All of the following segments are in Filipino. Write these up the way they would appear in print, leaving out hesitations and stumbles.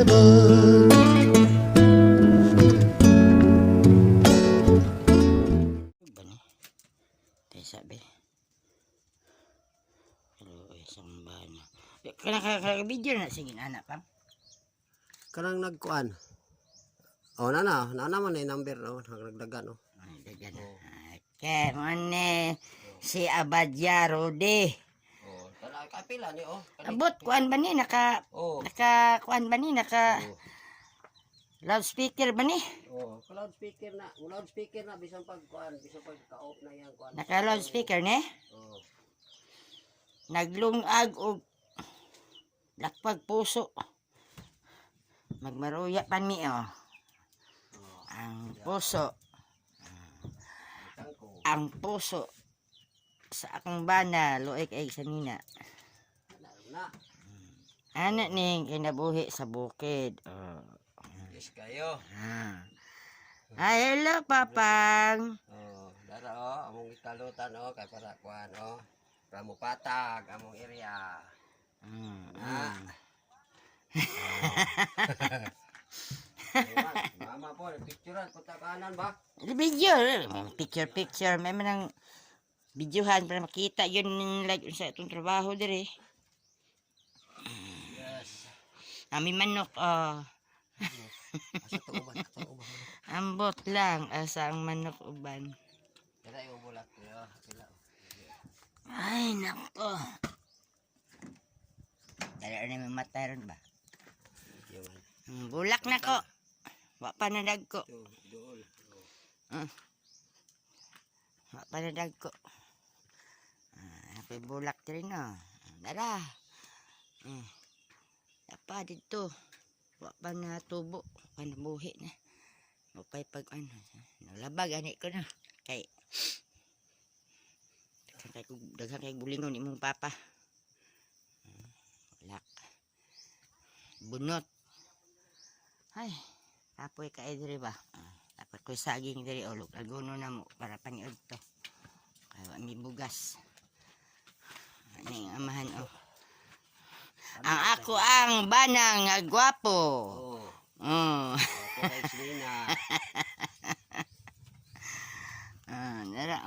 forever. Bani, tayo sabi. Pero isang bana. Kaya video na sige anak pam. Kanang nagkuan. Oh, na naman na number no, nagdagan no. Ay, dagan. Okay, mone si Abadya Rode. Oh, tala kapila ni oh. Abot kuan ba ni naka kuan ba ni naka loudspeaker ba ni? Oh, loudspeaker na bisan pag kuan, bisan pag ka-off na yang kuan. Naka loudspeaker ni? Oh. Naglungag og lakpag puso. Magmaruya pa mi oh. Ang puso. Ang puso sa akong bana luoy kay sa nina. Anak ning kinabuhi sa bukid. Oh. Yes kayo. Ay, hello papang. Oh, dara oh, among italutan oh kay para kuan oh. Para mo patag among area. Mama po, picturean ko ta kanan ba? Video, picture, may manang videohan para makita yun like sa itong trabaho dire. Yes. Ami manok oh. Asa to uban, Ambot lang asa ang manok uban. Dara yung bulak yo, sila. Ay nako. Dara ni mamatay ron ba? Bulak na ko. Wa pa nadag ko. Dool. Wa pa nadag ko. Ako'y bulak din no. Dara. Apa dito. Wa pa na tubo. Pa na buhi na. Mapay pag ano. Nalabag ani ko na. Kay daghang kay bulingon imong papa. Lak. Bunot. Ay, tapoy ka diri ba? Dapat ko saging diri olok laguno na mo para paniod to. Kaya mi bugas. Ani amahan oh. Ang ako ang banang nga gwapo. Oh. Kay Selena. Dara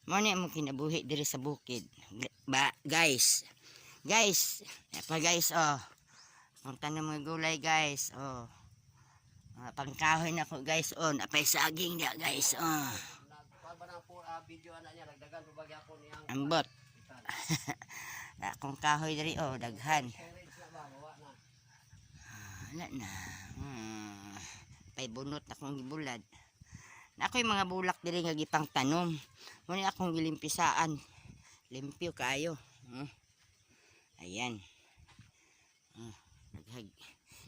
Mane mo kinabuhi diri sa bukid. Ba, guys. Apa guys oh. Ang tanong mga gulay guys oh. Pangkahoy na ko guys oh. Napay saging dia guys oh. Video anak niya nagdagan pabagya po niyang Ambot. Akong kahoy diri oh daghan. Wala na. Pay bunot akong gibulad. Na ako'y mga bulak diri nga gipang tanom. Muna akong gilimpisaan. Limpyo kayo. Ayan.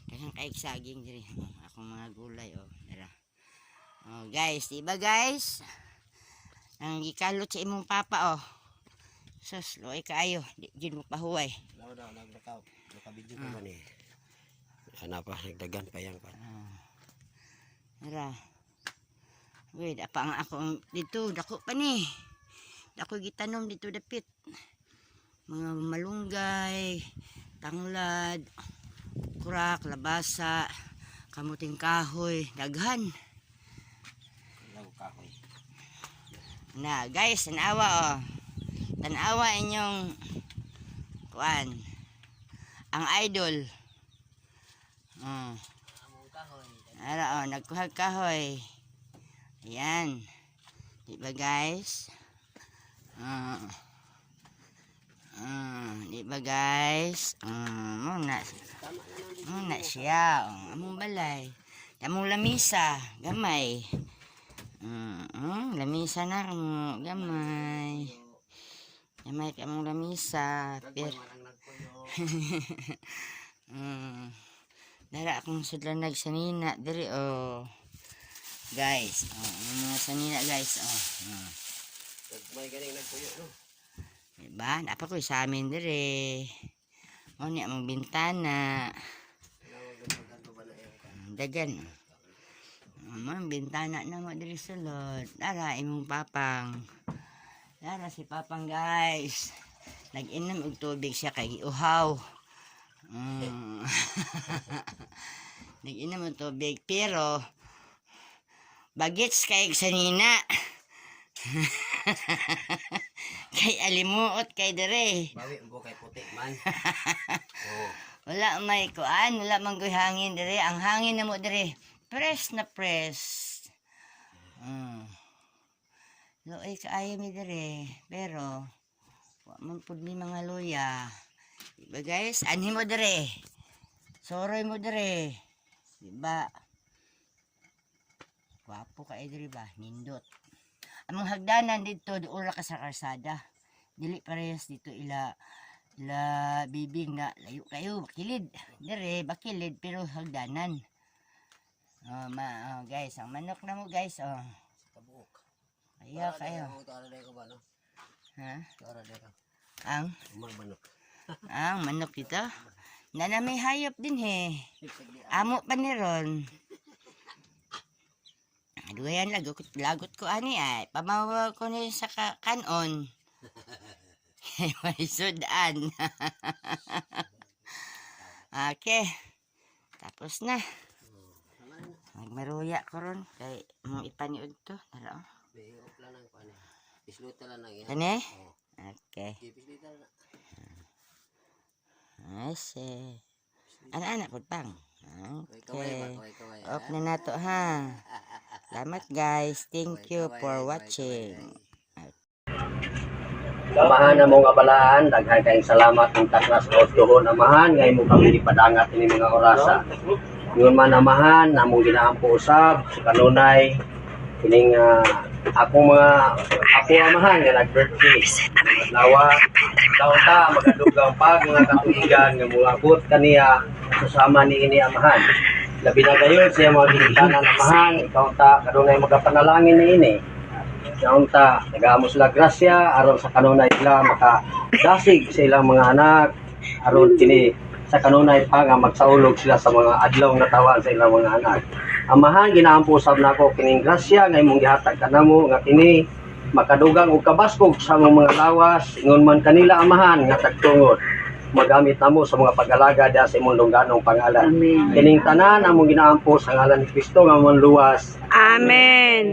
Daghang kaig saging diri. Akong mga gulay oh. Dara. Oh guys, diba guys? Ang gikalot sa imong papa oh. Sus, loy kaayo, di jud mo pahuway. Daw naka-video pa man eh. Ana pa nagdagan pa yang pa. Dara. Wait, apa ang ako dito, dako pa ni. Dako gitanom dito dapit. Mga malunggay, tanglad, kurak, labasa, kamuting kahoy, daghan. Kahoy. Na, guys, tanawa oh. Tanawa inyong kuan. Ang idol. Ara oh, nagkuhag kahoy. Ayan. Diba guys? Diba guys? Muna siya. Among balay. Among lamisa. Gamay. Lamisa na. Gamay. Gamay ka among lamisa. Dara akong sudlanag sa nina. Diri oh. Guys, mga sanina guys, May galing nagpuyo no. Diba? Dapat ko sa amin dire. O niya mong bintana. Dagan. Mga bintana na mo dire sulod. Dara imong papang. Dara si papang guys. Nag-inom og tubig siya kay uhaw. Nag-inom og tubig pero bagets kay sanina. Kay alimuot kay dere. Bawi mo kay puti man. Oh. Wala may kuan, wala man koy hangin dere. Ang hangin namo dere, press na press. Loy kaayo mi dere, pero wa man pud mi mga luya. Diba guys, anhi mo dere. Soroy mo dere. Diba? Wapo ka dere ba? Nindot. Among hagdanan dito duol ka sa karsada. Dili parehas dito ila bibing na layo kayo bakilid. Dire bakilid pero hagdanan. Guys, ang manok na mo guys, Kabuok. Ayaw kayo. Tara ko ba no? Ha? Tara ko. Ang Manok. manok dito. Na may hayop din he. Amo pa ni ron. Aduyan lagot ko ani ay. Pamawa ko ni sa kanon. May sudan. Okay. Tapos na. Magmaruya ko ron. Kay mong ipaniod to. Nara. Biop lang ng kuan. Isluta lang ng Kani? Okay. Ipislita na. Ase. Anak-anak ko pang. Kaway Okay. kaway. Off na nato ha. Salamat guys. Thank you for watching. Amahan na mong abalaan, daghan kayong salamat ng taklas o tuhon amahan, ngay mo kami ipadangat ini mga orasa. Yun man amahan, namong ginaampo usab, sa kanunay, kining ako amahan nga nag-birthday. Lawa, taon-ta, magadugang pag mga katuigan nga mulabot kaniya, susama ni ini amahan. Labi na gayon siya mga ginikanan amahan, taon-ta, kanunay magapanalangin ni ini. Naunta, nag-aamo sila grasya aron sa kanunay sila makadasig sa ilang mga anak aron kini sa kanunay pa nga magsaulog sila sa mga adlaw nga tawan sa ilang mga anak. Amahan, ginaampo usab nako kining grasya nga imong gihatag kanamo nga kini makadugang og kabaskog sa mga lawas ingon man kanila amahan nga tagtungod magamit namo sa mga pag-alaga diha sa imong lungganong pangalan. Kining tanan among ginaampo sa ngalan ni Kristo nga among luwas. Amen.